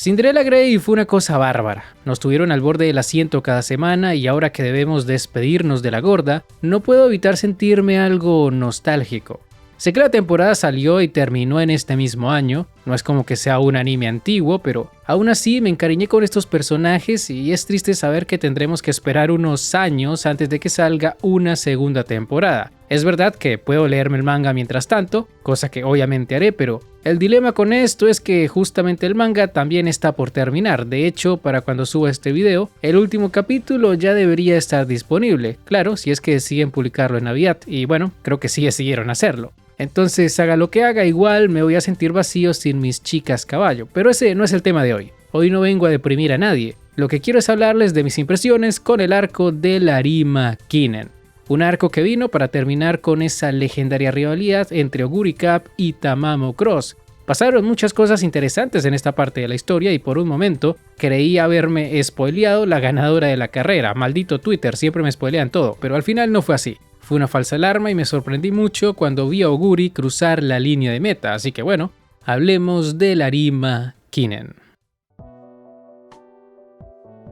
Cinderella Grey fue una cosa bárbara. Nos tuvieron al borde del asiento cada semana y ahora que debemos despedirnos de la gorda, no puedo evitar sentirme algo nostálgico. Sé que la temporada salió y terminó en este mismo año, no es como que sea un anime antiguo, pero aún así me encariñé con estos personajes y es triste saber que tendremos que esperar unos años antes de que salga una segunda temporada. Es verdad que puedo leerme el manga mientras tanto, cosa que obviamente haré, pero el dilema con esto es que justamente el manga también está por terminar. De hecho, para cuando suba este video, el último capítulo ya debería estar disponible. Claro, si es que deciden publicarlo en Navidad, y bueno, creo que sí decidieron hacerlo. Entonces, haga lo que haga, igual me voy a sentir vacío sin mis chicas caballo, pero ese no es el tema de hoy. Hoy no vengo a deprimir a nadie, lo que quiero es hablarles de mis impresiones con el arco del Arima Kinen. Un arco que vino para terminar con esa legendaria rivalidad entre Oguri Cup y Tamamo Cross. Pasaron muchas cosas interesantes en esta parte de la historia y por un momento creí haberme spoileado la ganadora de la carrera. Maldito Twitter, siempre me spoilean todo, pero al final no fue así. Fue una falsa alarma y me sorprendí mucho cuando vi a Oguri cruzar la línea de meta, así que bueno, hablemos del Arima Kinen.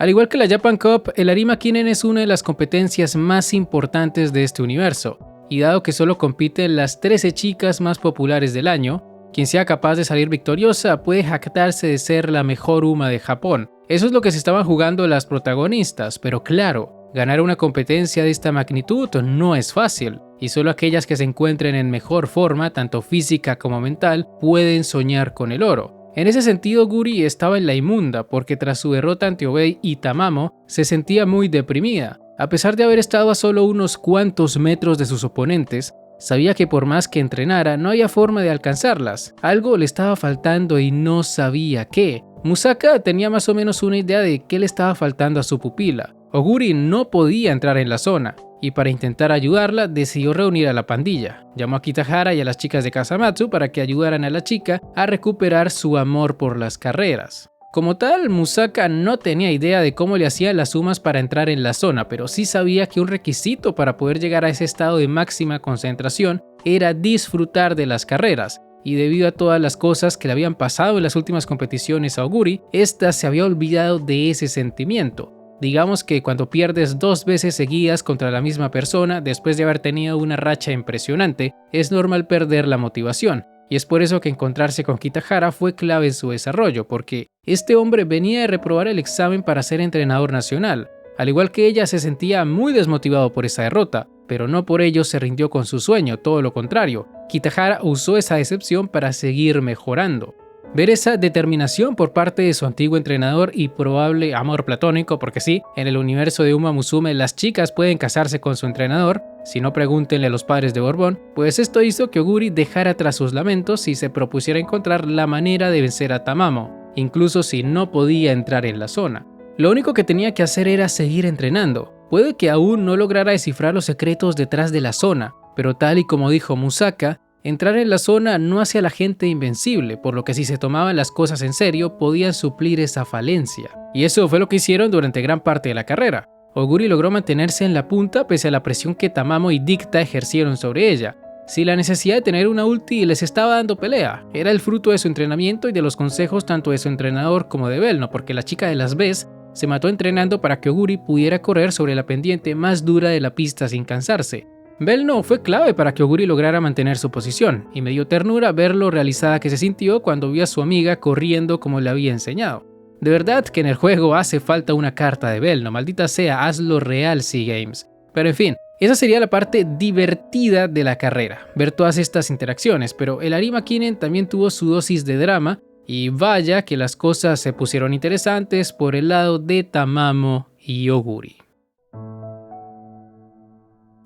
Al igual que la Japan Cup, el Arima Kinen es una de las competencias más importantes de este universo, y dado que solo compiten las 13 chicas más populares del año, quien sea capaz de salir victoriosa puede jactarse de ser la mejor UMA de Japón. Eso es lo que se estaban jugando las protagonistas, pero claro, ganar una competencia de esta magnitud no es fácil, y solo aquellas que se encuentren en mejor forma, tanto física como mental, pueden soñar con el oro. En ese sentido, Oguri estaba en la inmunda, porque tras su derrota ante Obey y Tamamo, se sentía muy deprimida. A pesar de haber estado a solo unos cuantos metros de sus oponentes, sabía que por más que entrenara, no había forma de alcanzarlas. Algo le estaba faltando y no sabía qué. Musaka tenía más o menos una idea de qué le estaba faltando a su pupila. Oguri no podía entrar en la zona, y para intentar ayudarla decidió reunir a la pandilla. Llamó a Kitahara y a las chicas de Kasamatsu para que ayudaran a la chica a recuperar su amor por las carreras. Como tal, Musaka no tenía idea de cómo le hacían las sumas para entrar en la zona, pero sí sabía que un requisito para poder llegar a ese estado de máxima concentración era disfrutar de las carreras. Y debido a todas las cosas que le habían pasado en las últimas competiciones a Oguri, esta se había olvidado de ese sentimiento. Digamos que cuando pierdes 2 veces seguidas contra la misma persona después de haber tenido una racha impresionante, es normal perder la motivación. Y es por eso que encontrarse con Kitahara fue clave en su desarrollo, porque este hombre venía de reprobar el examen para ser entrenador nacional. Al igual que ella, se sentía muy desmotivado por esa derrota, pero no por ello se rindió con su sueño, todo lo contrario. Kitahara usó esa decepción para seguir mejorando. Ver esa determinación por parte de su antiguo entrenador y probable amor platónico, porque sí, en el universo de Uma Musume las chicas pueden casarse con su entrenador, si no pregúntenle a los padres de Borbón, pues esto hizo que Oguri dejara atrás sus lamentos y se propusiera encontrar la manera de vencer a Tamamo, incluso si no podía entrar en la zona. Lo único que tenía que hacer era seguir entrenando. Puede que aún no lograra descifrar los secretos detrás de la zona, pero tal y como dijo Musaka, entrar en la zona no hacía a la gente invencible, por lo que si se tomaban las cosas en serio, podían suplir esa falencia. Y eso fue lo que hicieron durante gran parte de la carrera. Oguri logró mantenerse en la punta pese a la presión que Tamamo y Dicta ejercieron sobre ella. Si la necesidad de tener una ulti les estaba dando pelea, era el fruto de su entrenamiento y de los consejos tanto de su entrenador como de Belno, porque la chica de las Bs se mató entrenando para que Oguri pudiera correr sobre la pendiente más dura de la pista sin cansarse. Belno fue clave para que Oguri lograra mantener su posición, y me dio ternura ver lo realizada que se sintió cuando vio a su amiga corriendo como le había enseñado. De verdad que en el juego hace falta una carta de Belno, maldita sea, hazlo real SeaGames. Pero en fin, esa sería la parte divertida de la carrera, ver todas estas interacciones, pero el Arima Kinen también tuvo su dosis de drama, y vaya que las cosas se pusieron interesantes por el lado de Tamamo y Oguri.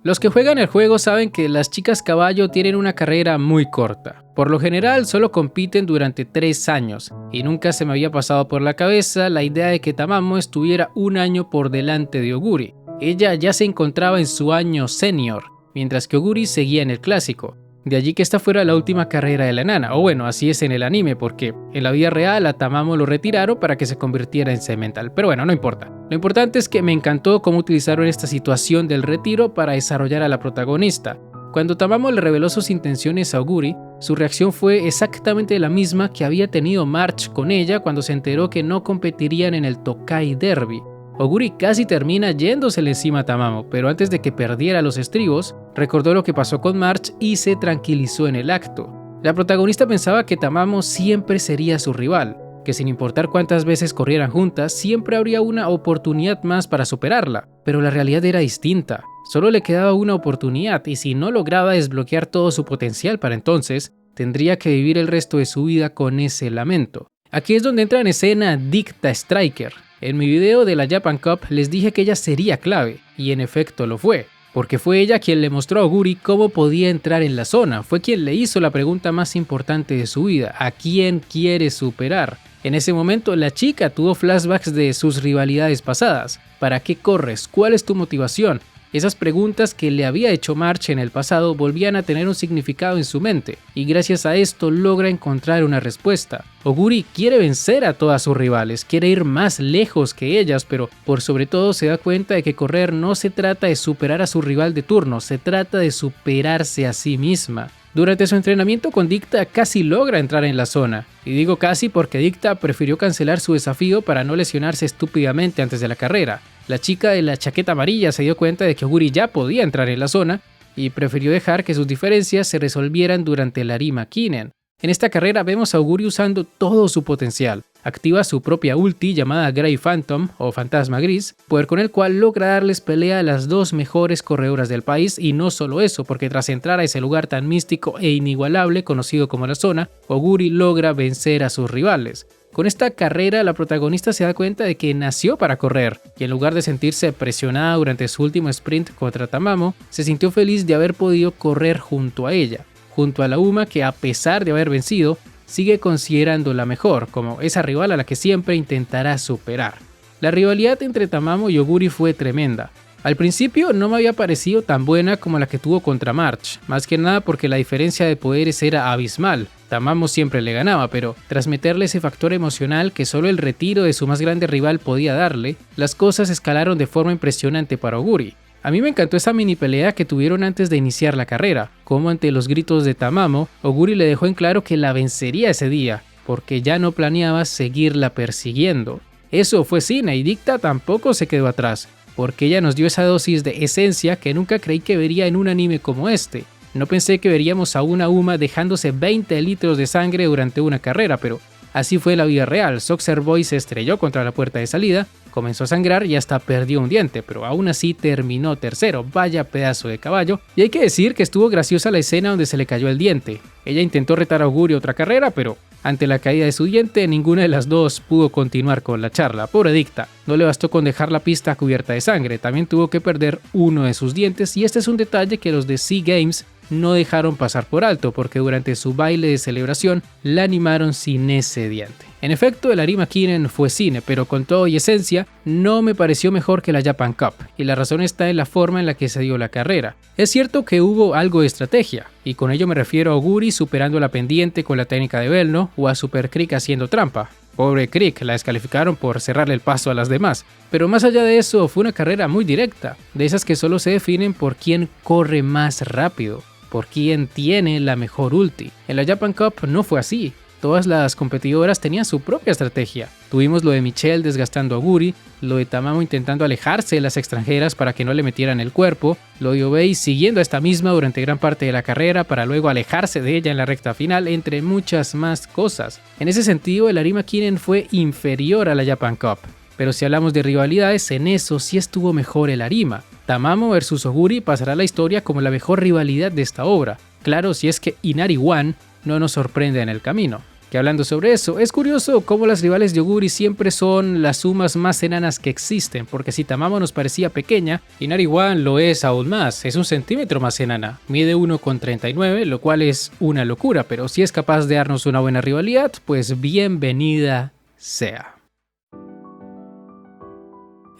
Los que juegan el juego saben que las chicas caballo tienen una carrera muy corta. Por lo general solo compiten durante 3 años, y nunca se me había pasado por la cabeza la idea de que Tamamo estuviera un año por delante de Oguri. Ella ya se encontraba en su año senior, mientras que Oguri seguía en el clásico. De allí que esta fuera la última carrera de la enana, o bueno, así es en el anime, porque en la vida real a Tamamo lo retiraron para que se convirtiera en Cemental, pero bueno, no importa. Lo importante es que me encantó cómo utilizaron esta situación del retiro para desarrollar a la protagonista. Cuando Tamamo le reveló sus intenciones a Oguri, su reacción fue exactamente la misma que había tenido March con ella cuando se enteró que no competirían en el Tokai Derby. Oguri casi termina yéndosele encima a Tamamo, pero antes de que perdiera los estribos, recordó lo que pasó con March y se tranquilizó en el acto. La protagonista pensaba que Tamamo siempre sería su rival, que sin importar cuántas veces corrieran juntas, siempre habría una oportunidad más para superarla, pero la realidad era distinta. Solo le quedaba una oportunidad y si no lograba desbloquear todo su potencial para entonces, tendría que vivir el resto de su vida con ese lamento. Aquí es donde entra en escena Dicta Striker. En mi video de la Japan Cup les dije que ella sería clave, y en efecto lo fue, porque fue ella quien le mostró a Oguri cómo podía entrar en la zona, fue quien le hizo la pregunta más importante de su vida: ¿a quién quiere superar? En ese momento la chica tuvo flashbacks de sus rivalidades pasadas. ¿Para qué corres? ¿Cuál es tu motivación? Esas preguntas que le había hecho March en el pasado volvían a tener un significado en su mente, y gracias a esto logra encontrar una respuesta. Oguri quiere vencer a todas sus rivales, quiere ir más lejos que ellas, pero por sobre todo se da cuenta de que correr no se trata de superar a su rival de turno, se trata de superarse a sí misma. Durante su entrenamiento con Dicta casi logra entrar en la zona, y digo casi porque Dicta prefirió cancelar su desafío para no lesionarse estúpidamente antes de la carrera. La chica de la chaqueta amarilla se dio cuenta de que Oguri ya podía entrar en la zona y prefirió dejar que sus diferencias se resolvieran durante el Arima Kinen. En esta carrera vemos a Oguri usando todo su potencial. Activa su propia ulti llamada Grey Phantom o Fantasma Gris, poder con el cual logra darles pelea a las dos mejores corredoras del país, y no solo eso, porque tras entrar a ese lugar tan místico e inigualable conocido como la zona, Oguri logra vencer a sus rivales. Con esta carrera la protagonista se da cuenta de que nació para correr, y en lugar de sentirse presionada durante su último sprint contra Tamamo, se sintió feliz de haber podido correr junto a ella, junto a la Uma que a pesar de haber vencido, sigue considerándola mejor, como esa rival a la que siempre intentará superar. La rivalidad entre Tamamo y Oguri fue tremenda. Al principio no me había parecido tan buena como la que tuvo contra March, más que nada porque la diferencia de poderes era abismal. Tamamo siempre le ganaba, pero tras meterle ese factor emocional que solo el retiro de su más grande rival podía darle, las cosas escalaron de forma impresionante para Oguri. A mí me encantó esa mini pelea que tuvieron antes de iniciar la carrera, como ante los gritos de Tamamo, Oguri le dejó en claro que la vencería ese día, porque ya no planeaba seguirla persiguiendo. Eso fue cine y Dicta tampoco se quedó atrás, porque ella nos dio esa dosis de esencia que nunca creí que vería en un anime como este. No pensé que veríamos a una Uma dejándose 20 litros de sangre durante una carrera, pero así fue la vida real. Soxer Boy se estrelló contra la puerta de salida, comenzó a sangrar y hasta perdió un diente, pero aún así terminó tercero. Vaya pedazo de caballo. Y hay que decir que estuvo graciosa la escena donde se le cayó el diente. Ella intentó retar a Oguri otra carrera, pero ante la caída de su diente, ninguna de las dos pudo continuar con la charla. Pobre Dicta, no le bastó con dejar la pista cubierta de sangre, también tuvo que perder uno de sus dientes, y este es un detalle que los de Sea Games no dejaron pasar por alto, porque durante su baile de celebración la animaron sin ese diente. En efecto, el Arima Kinen fue cine, pero con todo y esencia, no me pareció mejor que la Japan Cup, y la razón está en la forma en la que se dio la carrera. Es cierto que hubo algo de estrategia, y con ello me refiero a Oguri superando la pendiente con la técnica de Belno, o a Super Krieg haciendo trampa. Pobre Krieg, la descalificaron por cerrarle el paso a las demás. Pero más allá de eso, fue una carrera muy directa, de esas que solo se definen por quién corre más rápido, por quién tiene la mejor ulti. En la Japan Cup no fue así. Todas las competidoras tenían su propia estrategia. Tuvimos lo de Michelle desgastando a Oguri, lo de Tamamo intentando alejarse de las extranjeras para que no le metieran el cuerpo, lo de Obei siguiendo a esta misma durante gran parte de la carrera para luego alejarse de ella en la recta final, entre muchas más cosas. En ese sentido, el Arima Kinen fue inferior a la Japan Cup. Pero si hablamos de rivalidades, en eso sí estuvo mejor el Arima. Tamamo vs Oguri pasará a la historia como la mejor rivalidad de esta obra. Claro, si es que Inari One no nos sorprende en el camino. Que hablando sobre eso, es curioso cómo las rivales de Oguri siempre son las sumas más enanas que existen, porque si Tamamo nos parecía pequeña, Inari One lo es aún más, es 1 centímetro más enana, mide 1,39, lo cual es una locura, pero si es capaz de darnos una buena rivalidad, pues bienvenida sea.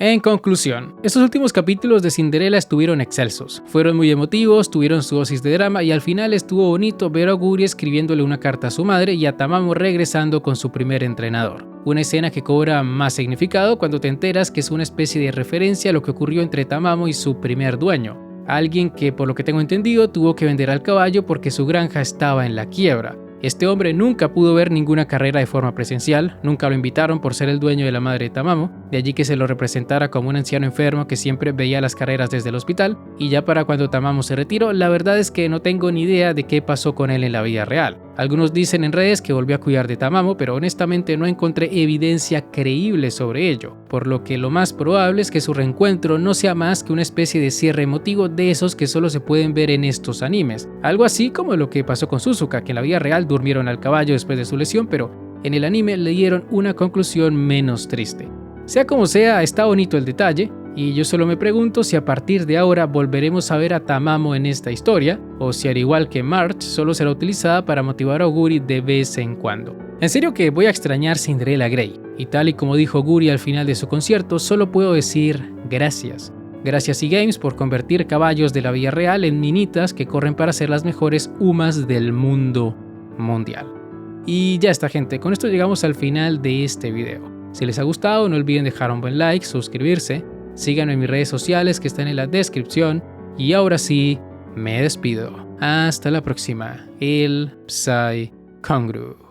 En conclusión, estos últimos capítulos de Cinderella estuvieron excelsos, fueron muy emotivos, tuvieron su dosis de drama y al final estuvo bonito ver a Oguri escribiéndole una carta a su madre y a Tamamo regresando con su primer entrenador. Una escena que cobra más significado cuando te enteras que es una especie de referencia a lo que ocurrió entre Tamamo y su primer dueño. alguien que por lo que tengo entendido tuvo que vender al caballo porque su granja estaba en la quiebra. Este hombre nunca pudo ver ninguna carrera de forma presencial, nunca lo invitaron por ser el dueño de la madre de Tamamo, de allí que se lo representara como un anciano enfermo que siempre veía las carreras desde el hospital, y ya para cuando Tamamo se retiró, la verdad es que no tengo ni idea de qué pasó con él en la vida real. Algunos dicen en redes que volvió a cuidar de Tamamo, pero honestamente no encontré evidencia creíble sobre ello, por lo que lo más probable es que su reencuentro no sea más que una especie de cierre emotivo de esos que solo se pueden ver en estos animes. Algo así como lo que pasó con Suzuka, que en la vida real durmieron al caballo después de su lesión, pero en el anime le dieron una conclusión menos triste. Sea como sea, está bonito el detalle, y yo solo me pregunto si a partir de ahora volveremos a ver a Tamamo en esta historia, o si al igual que March solo será utilizada para motivar a Oguri de vez en cuando. En serio que voy a extrañar Cinderella Grey, y tal y como dijo Oguri al final de su concierto, solo puedo decir gracias. Gracias eGames por convertir caballos de la vida real en minitas que corren para ser las mejores UMAs del mundo mundial. Y ya está, gente, con esto llegamos al final de este video. Si les ha gustado, no olviden dejar un buen like, suscribirse, síganme en mis redes sociales que están en la descripción, y ahora sí, me despido. Hasta la próxima, el Psy Kongru.